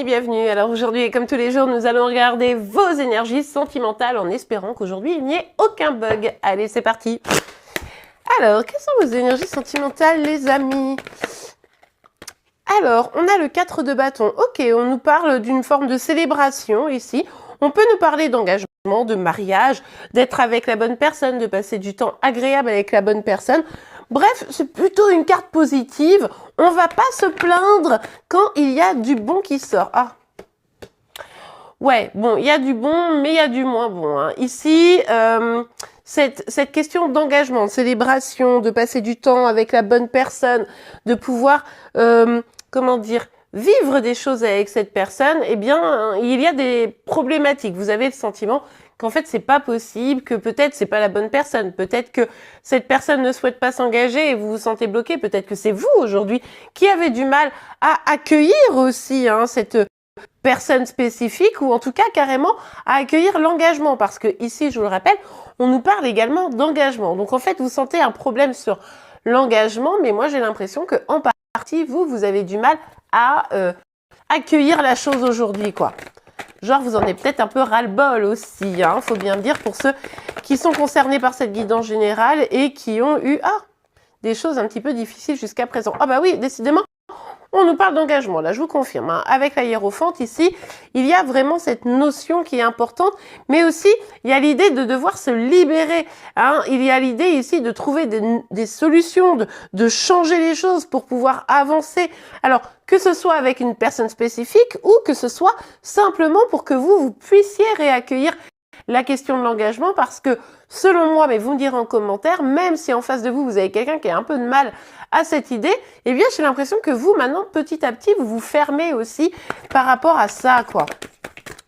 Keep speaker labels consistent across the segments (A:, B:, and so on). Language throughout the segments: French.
A: bienvenue. Alors aujourd'hui, comme tous les jours, nous allons regarder vos énergies sentimentales en espérant qu'aujourd'hui, il n'y ait aucun bug. Allez, c'est parti. Alors, quelles sont vos énergies sentimentales, les amis? Alors, on a le 4 de bâton. Ok, on nous parle d'une forme de célébration ici. On peut nous parler d'engagement, de mariage, d'être avec la bonne personne, de passer du temps agréable avec la bonne personne. Bref, c'est plutôt une carte positive. On va pas se plaindre quand il y a du bon qui sort. Ah, ouais, bon, il y a du bon, mais il y a du moins bon. Hein. Ici, cette question d'engagement, de célébration, de passer du temps avec la bonne personne, de pouvoir, comment dire, vivre des choses avec cette personne, eh bien, il y a des problématiques. Vous avez le sentiment qu'en fait, c'est pas possible, que peut-être c'est pas la bonne personne, peut-être que cette personne ne souhaite pas s'engager et vous vous sentez bloqué, peut-être que c'est vous aujourd'hui qui avez du mal à accueillir aussi cette personne spécifique ou en tout cas carrément à accueillir l'engagement parce que ici, je vous le rappelle, on nous parle également d'engagement. Donc en fait, vous sentez un problème sur l'engagement, mais moi j'ai l'impression que en partie, vous avez du mal à accueillir la chose aujourd'hui, quoi. Genre, vous en avez peut-être un peu ras-le-bol aussi, hein, faut bien le dire, pour ceux qui sont concernés par cette guidance générale et qui ont eu des choses un petit peu difficiles jusqu'à présent. Ah bah oui, décidément, on nous parle d'engagement, là je vous confirme. Hein. Avec la hiérophante ici, il y a vraiment cette notion qui est importante, mais aussi il y a l'idée de devoir se libérer. Hein. Il y a l'idée ici de trouver des solutions, de changer les choses pour pouvoir avancer. Alors, que ce soit avec une personne spécifique ou que ce soit simplement pour que vous puissiez réaccueillir la question de l'engagement parce que, selon moi, mais vous me direz en commentaire, même si en face de vous, vous avez quelqu'un qui a un peu de mal à cette idée, eh bien, j'ai l'impression que vous, maintenant, petit à petit, vous vous fermez aussi par rapport à ça, quoi.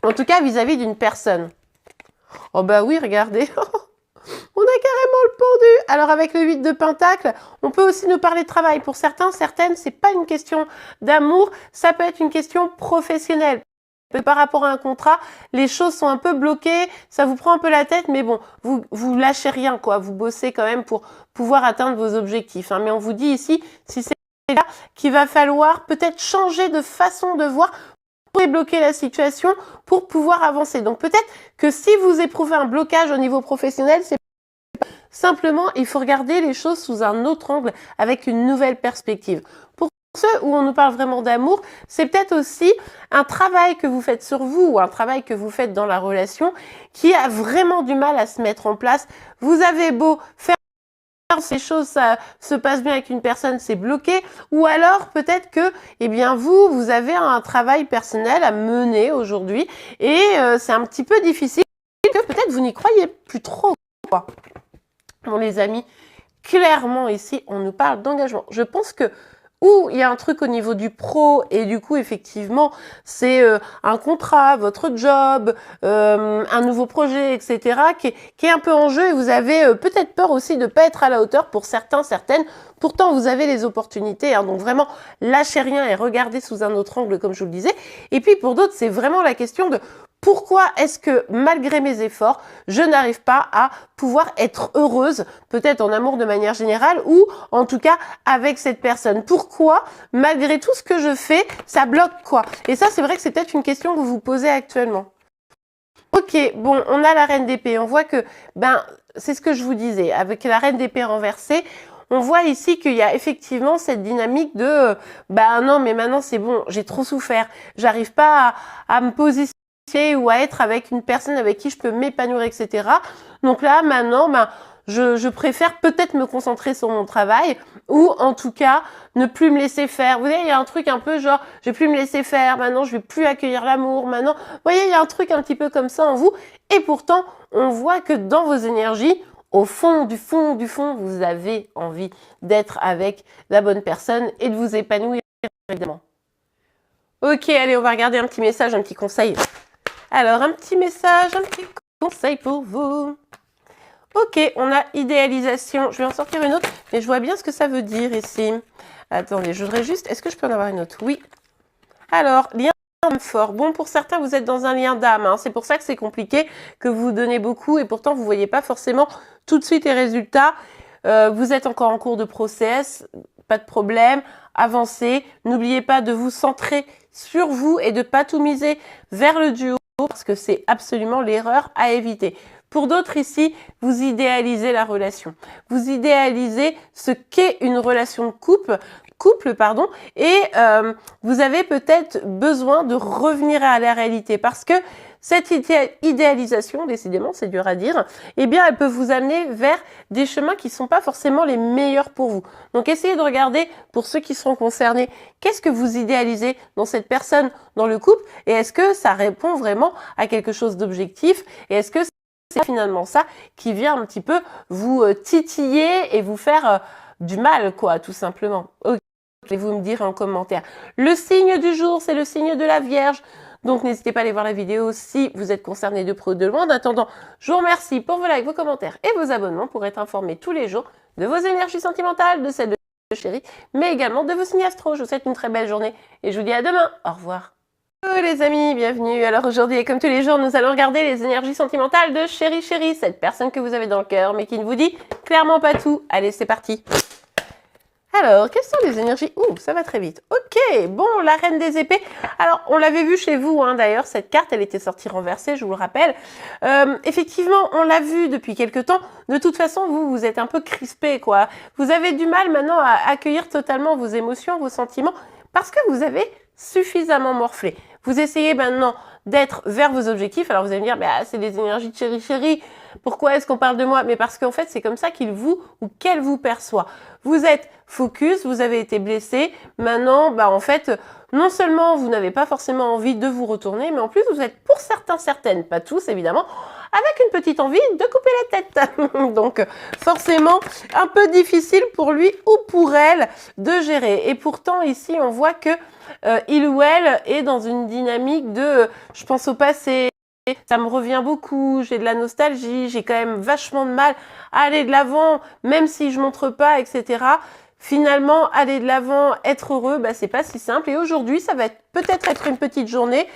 A: En tout cas, vis-à-vis d'une personne. Oh bah oui, regardez, on a carrément le pendu. Alors, avec le 8 de Pentacle, on peut aussi nous parler de travail. Pour certains, certaines, c'est pas une question d'amour, ça peut être une question professionnelle. Par rapport à un contrat, les choses sont un peu bloquées, ça vous prend un peu la tête, mais bon, vous lâchez rien, quoi. Vous bossez quand même pour pouvoir atteindre vos objectifs. Hein. Mais on vous dit ici, si c'est là, qu'il va falloir peut-être changer de façon de voir pour débloquer la situation, pour pouvoir avancer. Donc peut-être que si vous éprouvez un blocage au niveau professionnel, c'est simplement, il faut regarder les choses sous un autre angle, avec une nouvelle perspective. Pour ceux où on nous parle vraiment d'amour, c'est peut-être aussi un travail que vous faites sur vous ou un travail que vous faites dans la relation qui a vraiment du mal à se mettre en place. Vous avez beau faire ces choses, ça se passe bien avec une personne, c'est bloqué. Ou alors peut-être que, eh bien vous avez un travail personnel à mener aujourd'hui et c'est un petit peu difficile que peut-être vous n'y croyez plus trop, quoi. Bon les amis, clairement ici, on nous parle d'engagement. Je pense que où il y a un truc au niveau du pro et du coup effectivement c'est un contrat, votre job, un nouveau projet, etc. qui est un peu en jeu et vous avez peut-être peur aussi de pas être à la hauteur pour certains, certaines. Pourtant vous avez les opportunités, hein, donc vraiment lâchez rien et regardez sous un autre angle comme je vous le disais. Et puis pour d'autres c'est vraiment la question de pourquoi est-ce que, malgré mes efforts, je n'arrive pas à pouvoir être heureuse, peut-être en amour de manière générale, ou en tout cas avec cette personne? Pourquoi, malgré tout ce que je fais, ça bloque quoi? Et ça, c'est vrai que c'est peut-être une question que vous vous posez actuellement. Ok, bon, on a la reine d'épée. On voit que, c'est ce que je vous disais, avec la reine d'épée renversée, on voit ici qu'il y a effectivement cette dynamique de, non, mais maintenant c'est bon, j'ai trop souffert, j'arrive pas à me positionner ou à être avec une personne avec qui je peux m'épanouir, etc. Donc là, maintenant, je préfère peut-être me concentrer sur mon travail ou en tout cas ne plus me laisser faire. Vous voyez, il y a un truc un peu genre, je vais plus me laisser faire, maintenant je vais plus accueillir l'amour, maintenant, vous voyez, il y a un truc un petit peu comme ça en vous et pourtant, on voit que dans vos énergies, au fond du fond du fond, vous avez envie d'être avec la bonne personne et de vous épanouir, évidemment. Ok, allez, on va regarder un petit message, un petit conseil. Alors, un petit message, un petit conseil pour vous. Ok, on a idéalisation. Je vais en sortir une autre, mais je vois bien ce que ça veut dire ici. Attendez, je voudrais juste... Est-ce que je peux en avoir une autre? Oui. Alors, lien d'âme fort. Bon, pour certains, vous êtes dans un lien d'âme. Hein. C'est pour ça que c'est compliqué, que vous donnez beaucoup et pourtant, vous ne voyez pas forcément tout de suite les résultats. Vous êtes encore en cours de process, pas de problème. Avancez. N'oubliez pas de vous centrer sur vous et de pas tout miser vers le duo parce que c'est absolument l'erreur à éviter. Pour d'autres ici, vous idéalisez la relation. Vous idéalisez ce qu'est une relation de couple, et vous avez peut-être besoin de revenir à la réalité parce que cette idéalisation, décidément, c'est dur à dire, eh bien, elle peut vous amener vers des chemins qui ne sont pas forcément les meilleurs pour vous. Donc, essayez de regarder, pour ceux qui seront concernés, qu'est-ce que vous idéalisez dans cette personne, dans le couple, et est-ce que ça répond vraiment à quelque chose d'objectif, et est-ce que c'est finalement ça qui vient un petit peu vous titiller et vous faire du mal, quoi, tout simplement. Ok, et vous me direz en commentaire. Le signe du jour, c'est le signe de la Vierge. Donc, n'hésitez pas à aller voir la vidéo si vous êtes concerné de près ou de loin. En attendant, je vous remercie pour vos likes, vos commentaires et vos abonnements pour être informé tous les jours de vos énergies sentimentales, de celles de chérie, mais également de vos signes astro. Je vous souhaite une très belle journée et je vous dis à demain. Au revoir. Hello les amis, bienvenue. Alors aujourd'hui, et comme tous les jours, nous allons regarder les énergies sentimentales de chérie, cette personne que vous avez dans le cœur, mais qui ne vous dit clairement pas tout. Allez, c'est parti. Alors, quelles sont les énergies? Ouh, ça va très vite. Ok, bon, la reine des épées. Alors, on l'avait vu chez vous, hein, d'ailleurs, cette carte, elle était sortie renversée, je vous le rappelle. Effectivement, on l'a vu depuis quelques temps. De toute façon, vous êtes un peu crispé, quoi. Vous avez du mal maintenant à accueillir totalement vos émotions, vos sentiments, parce que vous avez suffisamment morflé. Vous essayez maintenant d'être vers vos objectifs. Alors, vous allez me dire, bah, c'est des énergies de chérie. Pourquoi est-ce qu'on parle de moi? Mais parce qu'en fait, c'est comme ça qu'il vous ou qu'elle vous perçoit. Vous êtes focus, vous avez été blessé. Maintenant, bah, en fait, non seulement vous n'avez pas forcément envie de vous retourner, mais en plus, vous êtes pour certains, certaines, pas tous évidemment, avec une petite envie de couper la tête. Donc, forcément, un peu difficile pour lui ou pour elle de gérer. Et pourtant, ici, on voit que il ou elle est dans une dynamique de je pense au passé, ça me revient beaucoup, j'ai de la nostalgie, j'ai quand même vachement de mal à aller de l'avant, même si je montre pas, etc. Finalement, aller de l'avant, être heureux, bah, c'est pas si simple. Et aujourd'hui, ça va peut-être être une petite journée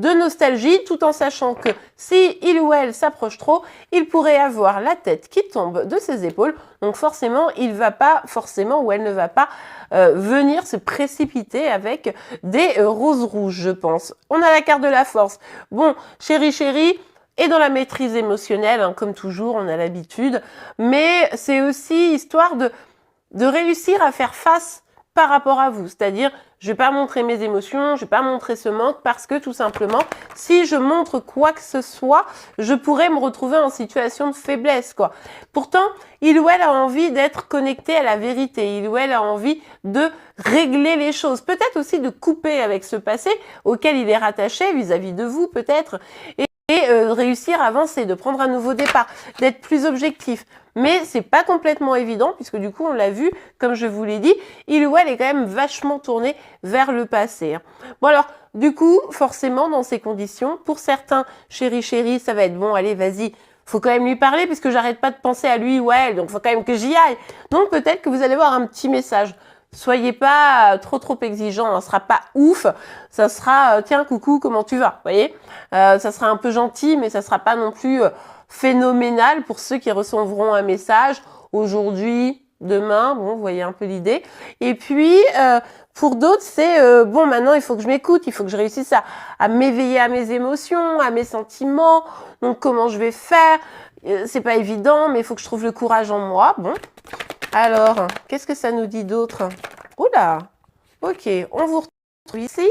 A: de nostalgie, tout en sachant que si il ou elle s'approche trop, il pourrait avoir la tête qui tombe de ses épaules. Donc forcément, il va pas forcément ou elle ne va pas venir se précipiter avec des roses rouges, je pense. On a la carte de la force. Bon, chérie, et dans la maîtrise émotionnelle, hein, comme toujours, on a l'habitude. Mais c'est aussi histoire de réussir à faire face par rapport à vous. C'est-à-dire, je vais pas montrer mes émotions, je vais pas montrer ce manque parce que tout simplement, si je montre quoi que ce soit, je pourrais me retrouver en situation de faiblesse, quoi. Pourtant, il ou elle a envie d'être connecté à la vérité. Il ou elle a envie de régler les choses. Peut-être aussi de couper avec ce passé auquel il est rattaché vis-à-vis de vous, peut-être. Et réussir à avancer, de prendre un nouveau départ, d'être plus objectif. Mais c'est pas complètement évident puisque du coup on l'a vu, comme je vous l'ai dit, il ou elle est quand même vachement tourné vers le passé. Bon alors, du coup, forcément dans ces conditions, pour certains, chérie, ça va être bon, allez, vas-y, faut quand même lui parler puisque j'arrête pas de penser à lui ou à elle, donc faut quand même que j'y aille. Donc peut-être que vous allez voir un petit message. Soyez pas trop exigeant, ça sera pas ouf, ça sera tiens coucou comment tu vas, voyez, ça sera un peu gentil mais ça sera pas non plus phénoménal pour ceux qui recevront un message aujourd'hui, demain, bon vous voyez un peu l'idée. Et puis pour d'autres c'est bon maintenant il faut que je m'écoute, il faut que je réussisse à m'éveiller à mes émotions, à mes sentiments, donc comment je vais faire, c'est pas évident mais il faut que je trouve le courage en moi, bon. Alors, qu'est-ce que ça nous dit d'autre? Oula, ok, on vous retrouve ici.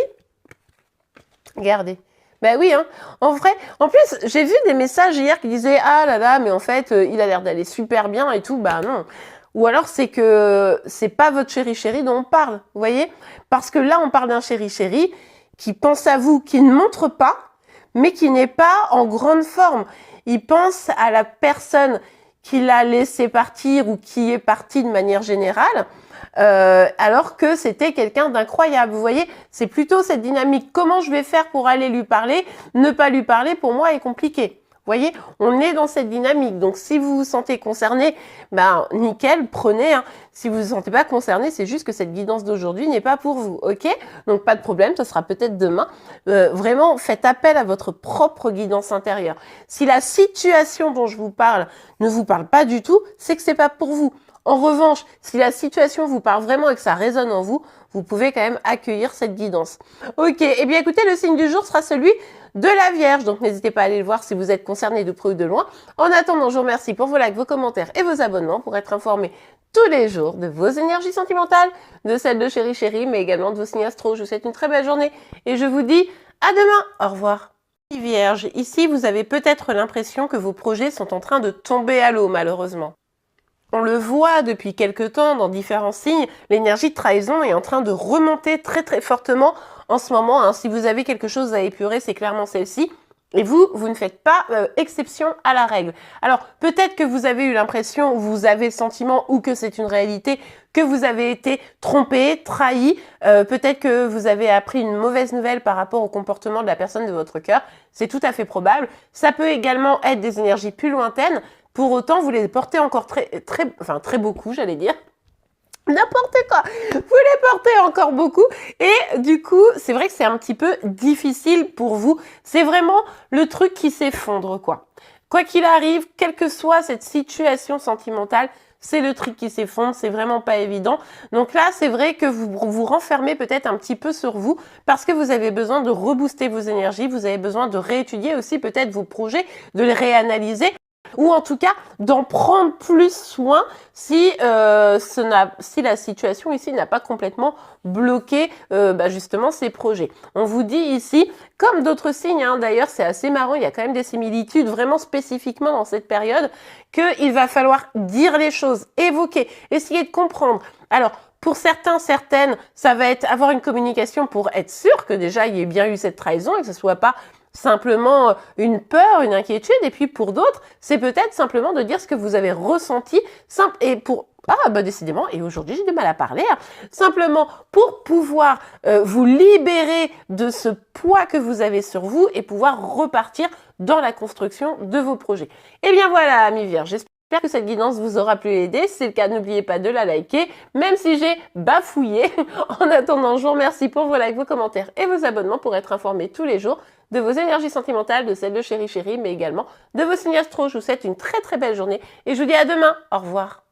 A: Regardez. Ben oui, hein. En vrai, en plus, j'ai vu des messages hier qui disaient « Ah là là, mais en fait, il a l'air d'aller super bien et tout. » Bah non. Ou alors, c'est que c'est pas votre chéri dont on parle, vous voyez? Parce que là, on parle d'un chéri qui pense à vous, qui ne montre pas, mais qui n'est pas en grande forme. Il pense à la personne qui l'a laissé partir ou qui est parti de manière générale, alors que c'était quelqu'un d'incroyable. Vous voyez, c'est plutôt cette dynamique. Comment je vais faire pour aller lui parler? Ne pas lui parler, pour moi, est compliqué. Vous voyez, on est dans cette dynamique. Donc, si vous vous sentez concerné, ben nickel, prenez. Hein. Si vous vous sentez pas concerné, c'est juste que cette guidance d'aujourd'hui n'est pas pour vous. Ok? Donc, pas de problème, ça sera peut-être demain. Vraiment, faites appel à votre propre guidance intérieure. Si la situation dont je vous parle ne vous parle pas du tout, c'est que c'est pas pour vous. En revanche, si la situation vous parle vraiment et que ça résonne en vous, vous pouvez quand même accueillir cette guidance. Ok, eh bien écoutez, le signe du jour sera celui de la Vierge, donc n'hésitez pas à aller le voir si vous êtes concerné de près ou de loin. En attendant, je vous remercie pour vos likes, vos commentaires et vos abonnements pour être informé tous les jours de vos énergies sentimentales, de celles de Chéri Chéri, mais également de vos signes astro. Je vous souhaite une très belle journée et je vous dis à demain. Au revoir. Vierge, ici vous avez peut-être l'impression que vos projets sont en train de tomber à l'eau, malheureusement. On le voit depuis quelque temps dans différents signes, l'énergie de trahison est en train de remonter très très fortement en ce moment. Hein. Si vous avez quelque chose à épurer, c'est clairement celle-ci. Et vous ne faites pas exception à la règle. Alors, peut-être que vous avez eu l'impression, vous avez le sentiment, ou que c'est une réalité, que vous avez été trompé, trahi. Peut-être que vous avez appris une mauvaise nouvelle par rapport au comportement de la personne de votre cœur. C'est tout à fait probable. Ça peut également être des énergies plus lointaines. Pour autant, vous les portez encore très beaucoup, j'allais dire. N'importe quoi, vous les portez encore beaucoup et du coup, c'est vrai que c'est un petit peu difficile pour vous. C'est vraiment le truc qui s'effondre, quoi. Quoi qu'il arrive, quelle que soit cette situation sentimentale, c'est le truc qui s'effondre, c'est vraiment pas évident. Donc là, c'est vrai que vous vous renfermez peut-être un petit peu sur vous parce que vous avez besoin de rebooster vos énergies, vous avez besoin de réétudier aussi peut-être vos projets, de les réanalyser ou en tout cas d'en prendre plus soin si la situation ici n'a pas complètement bloqué justement ces projets. On vous dit ici, comme d'autres signes, hein, d'ailleurs c'est assez marrant, il y a quand même des similitudes vraiment spécifiquement dans cette période, qu'il va falloir dire les choses, évoquer, essayer de comprendre. Alors, pour certains, certaines, ça va être avoir une communication pour être sûr que déjà il y ait bien eu cette trahison et que ce soit pas simplement une peur, une inquiétude, et puis pour d'autres, c'est peut-être simplement de dire ce que vous avez ressenti, et pour décidément, et aujourd'hui j'ai du mal à parler, hein, simplement pour pouvoir vous libérer de ce poids que vous avez sur vous et pouvoir repartir dans la construction de vos projets. Et bien voilà, amis Vierges, j'espère que cette guidance vous aura pu aider. Si c'est le cas, n'oubliez pas de la liker, même si j'ai bafouillé. En attendant, je vous remercie pour vos likes, vos commentaires et vos abonnements pour être informé tous les jours de vos énergies sentimentales, de celles de Chéri Chéri, mais également de vos signes astro. Je vous souhaite une très très belle journée et je vous dis à demain. Au revoir.